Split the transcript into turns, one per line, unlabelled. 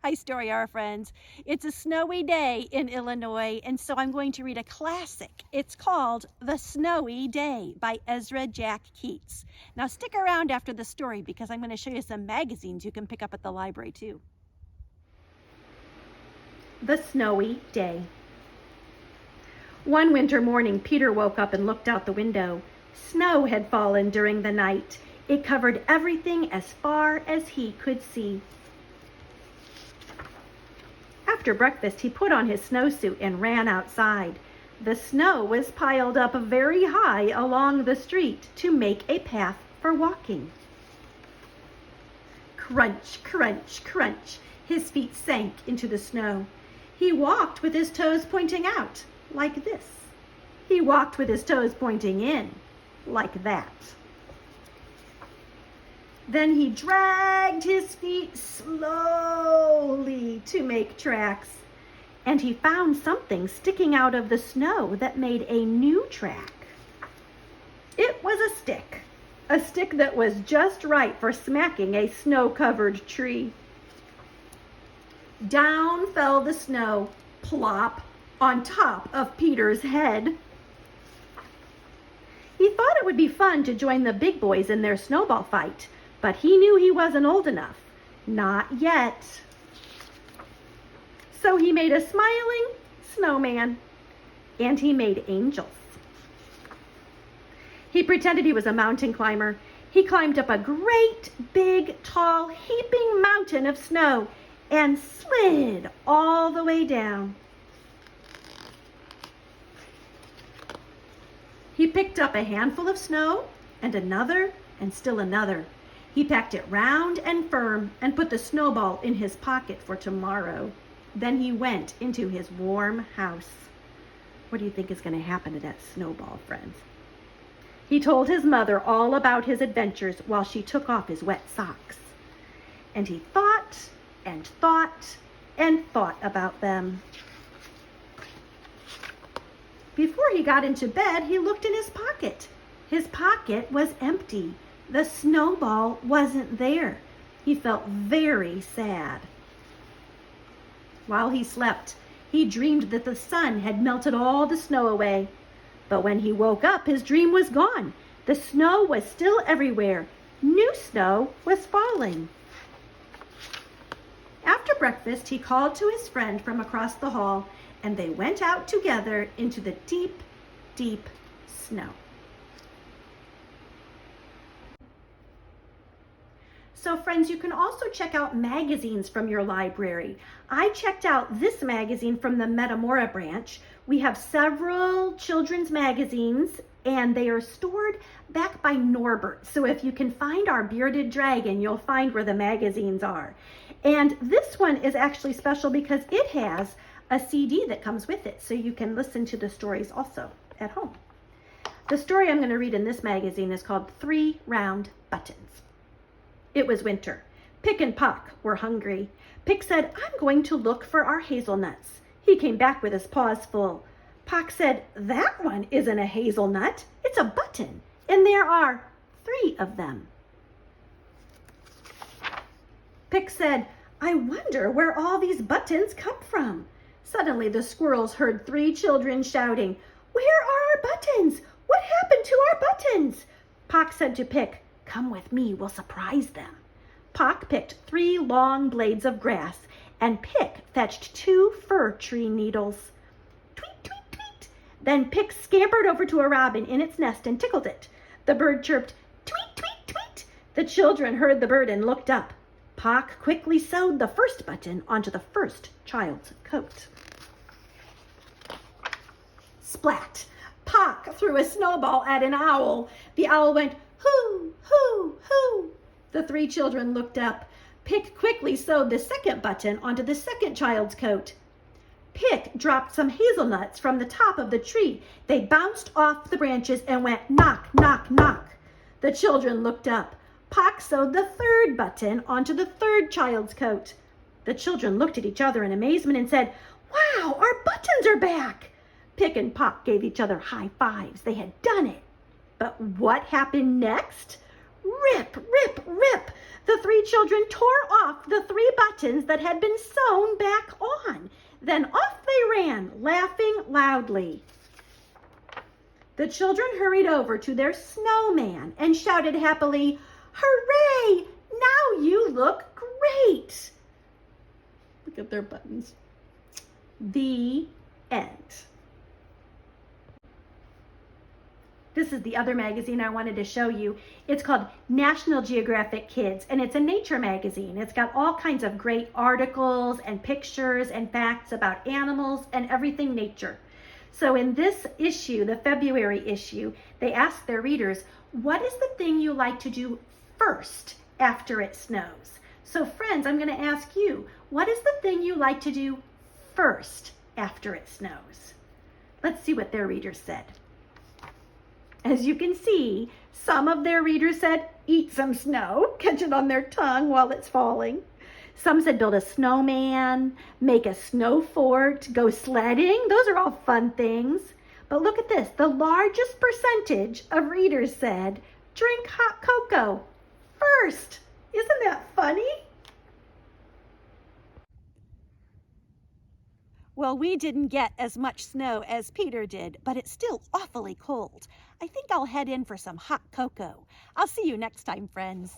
Hi, Story Hour friends. It's a snowy day in Illinois, and so I'm going to read a classic. It's called The Snowy Day by Ezra Jack Keats. Now stick around after the story because I'm going to show you some magazines you can pick up at the library too. The Snowy Day. One winter morning, Peter woke up and looked out the window. Snow had fallen during the night. It covered everything as far as he could see. After breakfast, he put on his snowsuit and ran outside. The snow was piled up very high along the street to make a path for walking. Crunch, crunch, crunch. His feet sank into the snow. He walked with his toes pointing out, like this. He walked with his toes pointing in, like that. Then he dragged his feet slowly to make tracks, and he found something sticking out of the snow that made a new track. It was a stick that was just right for smacking a snow-covered tree. Down fell the snow, plop, on top of Peter's head. He thought it would be fun to join the big boys in their snowball fight, but he knew he wasn't old enough. Not yet. So he made a smiling snowman, and he made angels. He pretended he was a mountain climber. He climbed up a great, big, tall, heaping mountain of snow and slid all the way down. He picked up a handful of snow and another and still another. He packed it round and firm and put the snowball in his pocket for tomorrow. Then he went into his warm house. What do you think is going to happen to that snowball, friends? He told his mother all about his adventures while she took off his wet socks. And he thought and thought and thought about them. Before he got into bed, he looked in his pocket. His pocket was empty. The snowball wasn't there. He felt very sad. While he slept, he dreamed that the sun had melted all the snow away. But when he woke up, his dream was gone. The snow was still everywhere. New snow was falling. After breakfast, he called to his friend from across the hall, and they went out together into the deep, deep snow. So friends, you can also check out magazines from your library. I checked out this magazine from the Metamora branch. We have several children's magazines, and they are stored back by Norbert. So if you can find our bearded dragon, you'll find where the magazines are. And this one is actually special because it has a CD that comes with it, so you can listen to the stories also at home. The story I'm going to read in this magazine is called 3 Round Buttons. It was winter. Pick and Pock were hungry. Pick said, "I'm going to look for our hazelnuts." He came back with his paws full. Pock said, "That one isn't a hazelnut. It's a button, and there are 3 of them." Pick said, "I wonder where all these buttons come from." Suddenly the squirrels heard 3 children shouting, "Where are our buttons? What happened to our buttons?" Pock said to Pick, "Come with me, we'll surprise them." Pock picked 3 long blades of grass, and Pick fetched 2 fir tree needles. Tweet, tweet, tweet. Then Pick scampered over to a robin in its nest and tickled it. The bird chirped, tweet, tweet, tweet. The children heard the bird and looked up. Pock quickly sewed the first button onto the first child's coat. Splat! Pock threw a snowball at an owl. The owl went, "Hoo, hoo, hoo." The 3 children looked up. Pick quickly sewed the second button onto the second child's coat. Pick dropped some hazelnuts from the top of the tree. They bounced off the branches and went knock, knock, knock. The children looked up. Pock sewed the third button onto the third child's coat. The children looked at each other in amazement and said, "Wow, our buttons are back." Pick and Pock gave each other high fives. They had done it. But what happened next? Rip, rip, rip. The three children tore off the 3 buttons that had been sewn back on. Then off they ran, laughing loudly. The children hurried over to their snowman and shouted happily, "Hooray! Now you look great!" Look at their buttons. The end. This is the other magazine I wanted to show you. It's called National Geographic Kids, and it's a nature magazine. It's got all kinds of great articles and pictures and facts about animals and everything nature. So in this issue, the February issue, they asked their readers, what is the thing you like to do first after it snows? So friends, I'm going to ask you, what is the thing you like to do first after it snows? Let's see what their readers said. As you can see, some of their readers said, eat some snow, catch it on their tongue while it's falling. Some said build a snowman, make a snow fort, go sledding. Those are all fun things. But look at this. The largest percentage of readers said drink hot cocoa first. Isn't that funny? Well, we didn't get as much snow as Peter did, but it's still awfully cold. I think I'll head in for some hot cocoa. I'll see you next time, friends.